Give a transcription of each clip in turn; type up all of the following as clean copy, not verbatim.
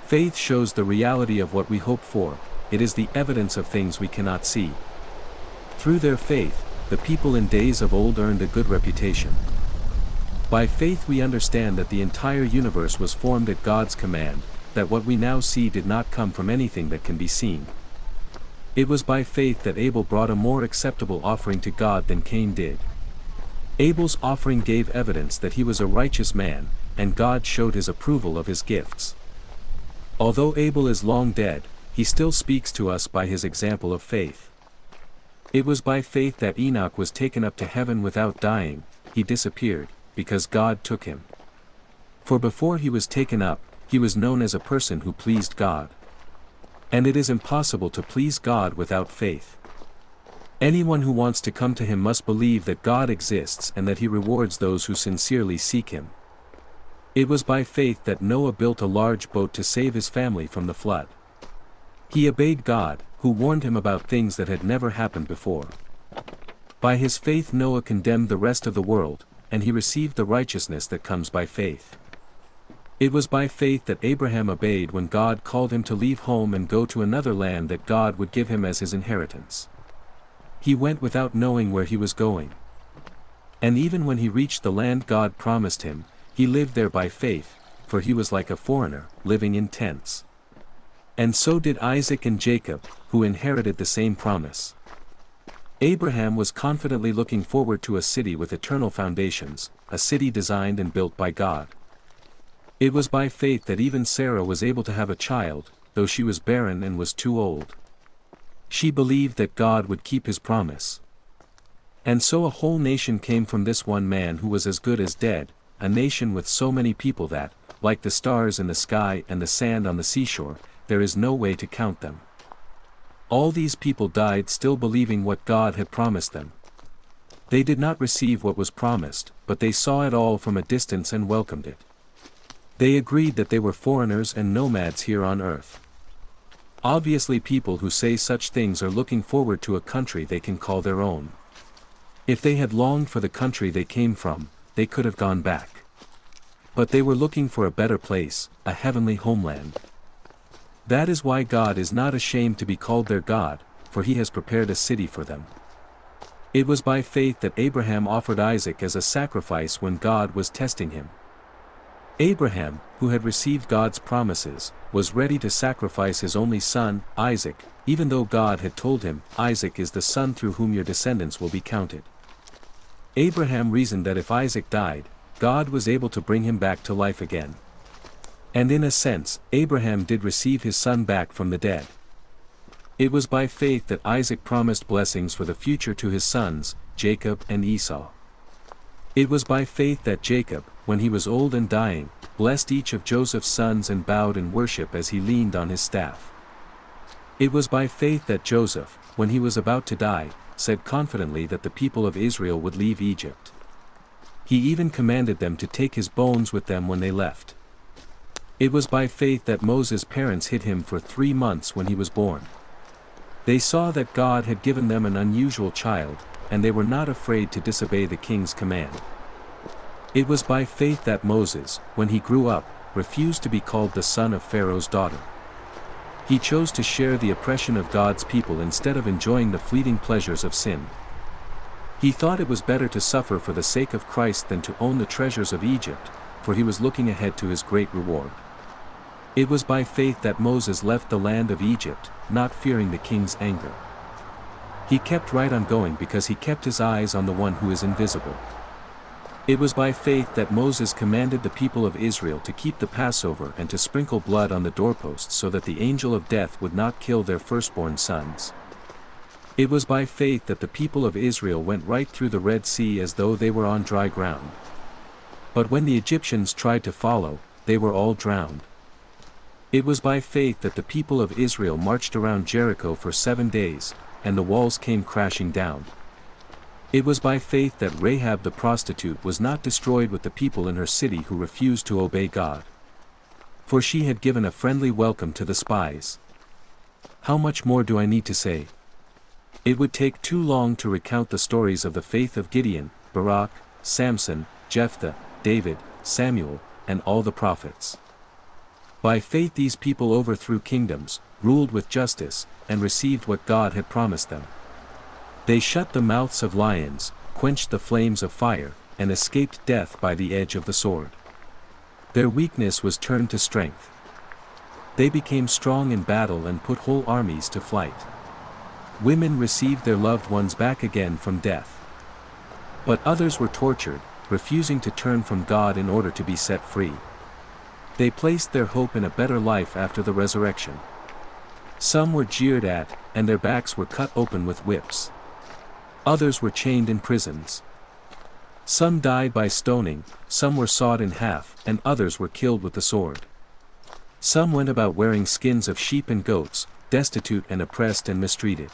Faith shows the reality of what we hope for, it is the evidence of things we cannot see. Through their faith, the people in days of old earned a good reputation. By faith we understand that the entire universe was formed at God's command, that what we now see did not come from anything that can be seen. It was by faith that Abel brought a more acceptable offering to God than Cain did. Abel's offering gave evidence that he was a righteous man, and God showed his approval of his gifts. Although Abel is long dead, he still speaks to us by his example of faith. It was by faith that Enoch was taken up to heaven without dying. He disappeared, because God took him. For before he was taken up, he was known as a person who pleased God. And it is impossible to please God without faith. Anyone who wants to come to him must believe that God exists and that he rewards those who sincerely seek him. It was by faith that Noah built a large boat to save his family from the flood. He obeyed God, who warned him about things that had never happened before. By his faith Noah condemned the rest of the world, and he received the righteousness that comes by faith. It was by faith that Abraham obeyed when God called him to leave home and go to another land that God would give him as his inheritance. He went without knowing where he was going. And even when he reached the land God promised him, he lived there by faith, for he was like a foreigner, living in tents. And so did Isaac and Jacob, who inherited the same promise. Abraham was confidently looking forward to a city with eternal foundations, a city designed and built by God. It was by faith that even Sarah was able to have a child, though she was barren and was too old. She believed that God would keep his promise. And so a whole nation came from this one man who was as good as dead, a nation with so many people that, like the stars in the sky and the sand on the seashore, there is no way to count them. All these people died still believing what God had promised them. They did not receive what was promised, but they saw it all from a distance and welcomed it. They agreed that they were foreigners and nomads here on earth. Obviously people who say such things are looking forward to a country they can call their own. If they had longed for the country they came from, they could have gone back. But they were looking for a better place, a heavenly homeland. That is why God is not ashamed to be called their God, for he has prepared a city for them. It was by faith that Abraham offered Isaac as a sacrifice when God was testing him. Abraham, who had received God's promises, was ready to sacrifice his only son, Isaac, even though God had told him, "Isaac is the son through whom your descendants will be counted." Abraham reasoned that if Isaac died, God was able to bring him back to life again. And in a sense, Abraham did receive his son back from the dead. It was by faith that Isaac promised blessings for the future to his sons, Jacob and Esau. It was by faith that Jacob, when he was old and dying, blessed each of Joseph's sons and bowed in worship as he leaned on his staff. It was by faith that Joseph, when he was about to die, said confidently that the people of Israel would leave Egypt. He even commanded them to take his bones with them when they left. It was by faith that Moses' parents hid him for 3 months when he was born. They saw that God had given them an unusual child, and they were not afraid to disobey the king's command. It was by faith that Moses, when he grew up, refused to be called the son of Pharaoh's daughter. He chose to share the oppression of God's people instead of enjoying the fleeting pleasures of sin. He thought it was better to suffer for the sake of Christ than to own the treasures of Egypt, for he was looking ahead to his great reward. It was by faith that Moses left the land of Egypt, not fearing the king's anger. He kept right on going because he kept his eyes on the one who is invisible. It was by faith that Moses commanded the people of Israel to keep the Passover and to sprinkle blood on the doorposts so that the angel of death would not kill their firstborn sons. It was by faith that the people of Israel went right through the Red Sea as though they were on dry ground. But when the Egyptians tried to follow, they were all drowned. It was by faith that the people of Israel marched around Jericho for 7 days, and the walls came crashing down. It was by faith that Rahab the prostitute was not destroyed with the people in her city who refused to obey God. For she had given a friendly welcome to the spies. How much more do I need to say? It would take too long to recount the stories of the faith of Gideon, Barak, Samson, Jephthah, David, Samuel, and all the prophets. By faith these people overthrew kingdoms, ruled with justice, and received what God had promised them. They shut the mouths of lions, quenched the flames of fire, and escaped death by the edge of the sword. Their weakness was turned to strength. They became strong in battle and put whole armies to flight. Women received their loved ones back again from death. But others were tortured, refusing to turn from God in order to be set free. They placed their hope in a better life after the resurrection. Some were jeered at, and their backs were cut open with whips. Others were chained in prisons. Some died by stoning, some were sawed in half, and others were killed with the sword. Some went about wearing skins of sheep and goats, destitute and oppressed and mistreated.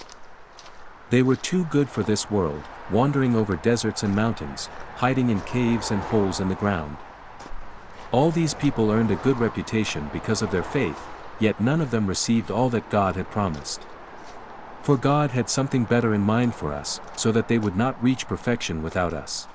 They were too good for this world, wandering over deserts and mountains, hiding in caves and holes in the ground. All these people earned a good reputation because of their faith, yet none of them received all that God had promised. For God had something better in mind for us, so that they would not reach perfection without us.